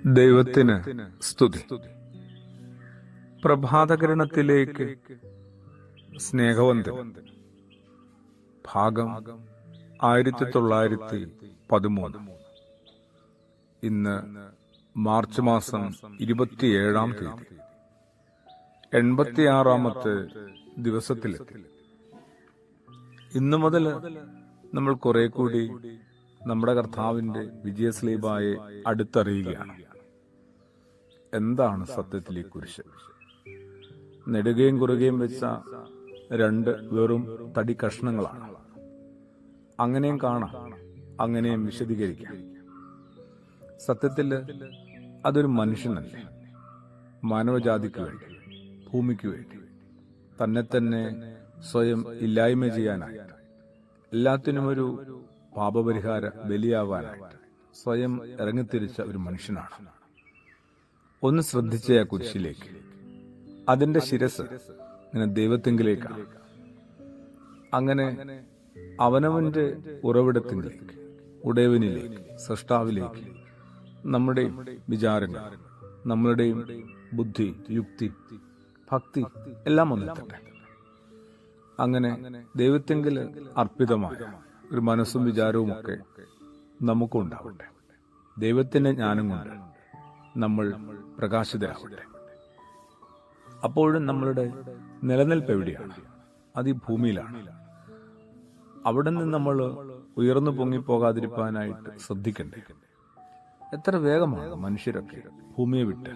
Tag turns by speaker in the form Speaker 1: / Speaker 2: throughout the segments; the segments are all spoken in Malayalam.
Speaker 1: ദൈവത്തിന് സ്തുതി. പ്രഭാതകിരണത്തിലേക്ക് സ്നേഹവന്തൻ. ഭാഗം 1913. ഇന്ന് മാർച്ച് മാസം 27-ാം തീയതി, 86-ാമത്തെ ദിവസത്തിലെത്തി. ഇന്നു മുതൽ നമ്മൾ കുറെ കൂടി നമ്മുടെ കർത്താവിന്റെ വിജയസ്ലീബായെ അടുത്തറിയുകയാണ്. എന്താണ് സത്യത്തിൽ ഈ കുരിശ്? നെടുകയും കുറുകയും വെച്ച രണ്ട് വെറും തടി കഷ്ണങ്ങളാണ്. അങ്ങനെയും കാണാം, അങ്ങനെയും വിശദീകരിക്കാം. സത്യത്തിൽ അതൊരു മനുഷ്യനല്ലേ, മാനവജാതിക്ക് വേണ്ടി, ഭൂമിക്ക് വേണ്ടി തന്നെ സ്വയം ഇല്ലായ്മ ചെയ്യാനായിട്ട്, എല്ലാത്തിനും ഒരു പാപപരിഹാര ബലിയാവാനായിട്ട് സ്വയം ഇറങ്ങിത്തിരിച്ച ഒരു മനുഷ്യനാണ്. ഒന്ന് ശ്രദ്ധിച്ച ആ കുരിശിലേക്ക്, അതിന്റെ ശിരസ് ഇങ്ങനെ ദൈവത്തിങ്കിലേക്കാണ്. അങ്ങനെ അവനവന്റെ ഉറവിടത്തിലേക്ക്, ഉടയവനിലേക്ക്, സൃഷ്ടാവിലേക്ക് നമ്മുടെയും വിചാരങ്ങൾ, നമ്മളുടെയും ബുദ്ധി, യുക്തി, ഭക്തി എല്ലാം ഒന്നെത്തട്ടെ. അങ്ങനെ ദൈവത്തിങ്കിൽ അർപ്പിതമായ ഒരു മനസ്സും വിചാരവും ഒക്കെ നമുക്കുണ്ടാവട്ടെ. ദൈവത്തിന്റെ ജ്ഞാനം കൊണ്ട് നമ്മൾ പ്രകാശിതരാവട്ടെ. അപ്പോഴും നമ്മളുടെ നിലനിൽപ്പ് എവിടെയാണ്? അത് ഈ ഭൂമിയിലാണ്. അവിടെ നിന്ന് നമ്മൾ ഉയർന്നു പൊങ്ങിപ്പോകാതിരിക്കാനായിട്ട് ശ്രദ്ധിക്കണ്ടേ? എത്ര വേഗമാണ് മനുഷ്യരൊക്കെ ഭൂമിയെ വിട്ട്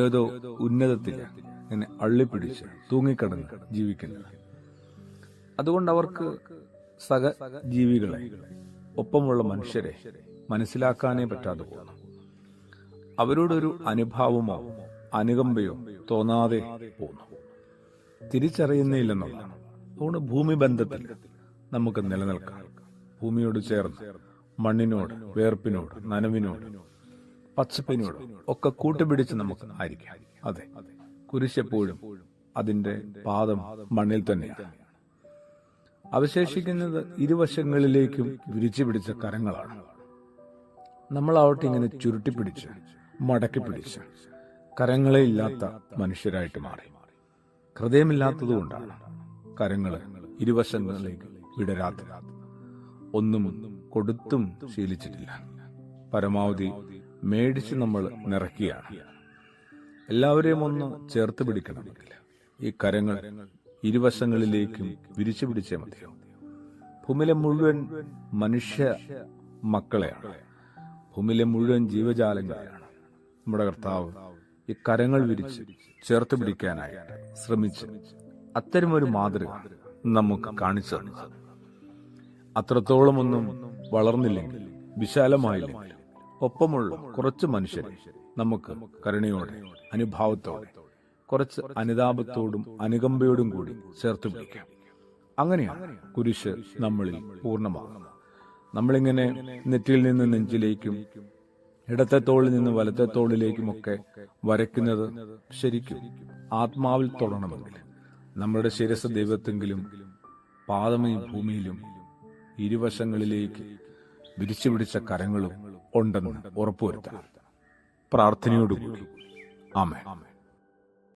Speaker 1: ഏതോ ഉന്നതത്തിൽ ഇങ്ങനെ അള്ളിപ്പിടിച്ച് തൂങ്ങിക്കിടന്ന് ജീവിക്കുന്നത്. അതുകൊണ്ട് അവർക്ക് ജീവികളെ, ഒപ്പമുള്ള മനുഷ്യരെ മനസ്സിലാക്കാനേ പറ്റാതെ പോകുന്നു. അവരോടൊരു അനുഭാവമോ അനുകമ്പയോ തോന്നാതെ പോകുന്നു. തിരിച്ചറിയുന്നില്ലെന്നുള്ളതാണ്. അതുകൊണ്ട് ഭൂമി ബന്ധത്തിൽ നമുക്ക് നിലനിൽക്കാം. ഭൂമിയോട് ചേർന്ന് മണ്ണിനോട്, വേർപ്പിനോട്, നനവിനോട്, പച്ചപ്പിനോട് ഒക്കെ കൂട്ടുപിടിച്ച് നമുക്ക് ആയിരിക്കാം. അതെ, കുരിശെപ്പോഴും അതിന്റെ പാദം മണ്ണിൽ തന്നെയാണ്. അവശേഷിക്കുന്നത് ഇരുവശങ്ങളിലേക്കും വിരിച്ചു പിടിച്ച കരങ്ങളാണ്. നമ്മളാവട്ടെ ഇങ്ങനെ ചുരുട്ടിപ്പിടിച്ച്, മടക്കി പിടിച്ച് കരങ്ങളെ ഇല്ലാത്ത മനുഷ്യരായിട്ട് മാറി. ഹൃദയമില്ലാത്തതുകൊണ്ടാണ് കരങ്ങൾ ഇരുവശങ്ങളിലേക്ക് വിടരാത്തത്. ഒന്നും കൊടുത്തും ശീലിച്ചിട്ടില്ല. പരമാവധി മേടിച്ച് നമ്മൾ നിറയ്ക്കുകയാണ്. എല്ലാവരെയും ഒന്ന് ചേർത്ത് പിടിക്കണമെങ്കിൽ ഈ കരങ്ങൾ ഇരുവശങ്ങളിലേക്കും വിരിച്ചു പിടിച്ചേ മതിയോ? ഭൂമിയിലെ മുഴുവൻ മനുഷ്യ മക്കളെയാണ്, ഭൂമിയിലെ മുഴുവൻ ജീവജാലങ്ങളെയാണ് നമ്മുടെ കർത്താവ് ഈ കരങ്ങൾ വിരിച്ച് ചേർത്ത് പിടിക്കാനായിട്ട് ശ്രമിച്ച് അത്തരമൊരു മാതൃക നമുക്ക് കാണിച്ചു തന്നു. അത്രത്തോളമൊന്നും വളർന്നില്ലെങ്കിൽ, വിശാലമായില്ലെങ്കിൽ, ഒപ്പമുള്ള കുറച്ച് മനുഷ്യരെ നമുക്ക് കരുണയോടെ, അനുഭാവത്തോടെ, കുറച്ച് അനുതാപത്തോടും അനുകമ്പയോടും കൂടി ചേർത്ത് പിടിക്കാം. അങ്ങനെയാണ് കുരിശ് നമ്മളിൽ പൂർണ്ണമാകുന്നത്. നമ്മളിങ്ങനെ നെറ്റിയിൽ നിന്ന് നെഞ്ചിലേക്കും, ഇടത്തെ തോളിൽ നിന്ന് വലത്തെ തോളിലേക്കുമൊക്കെ വരയ്ക്കുന്നത് ശരിക്കും ആത്മാവിൽ തൊടണമെങ്കിൽ നമ്മുടെ ശിരസ് ദൈവത്തെങ്കിലും പാദമേ ഭൂമിയിലും ഇരുവശങ്ങളിലേക്ക് വിരിച്ചു പിടിച്ച കരങ്ങളും ഉണ്ടെന്ന് ഉറപ്പുവരുത്തണം. പ്രാർത്ഥനയോടുകൂടി ആമേൻ.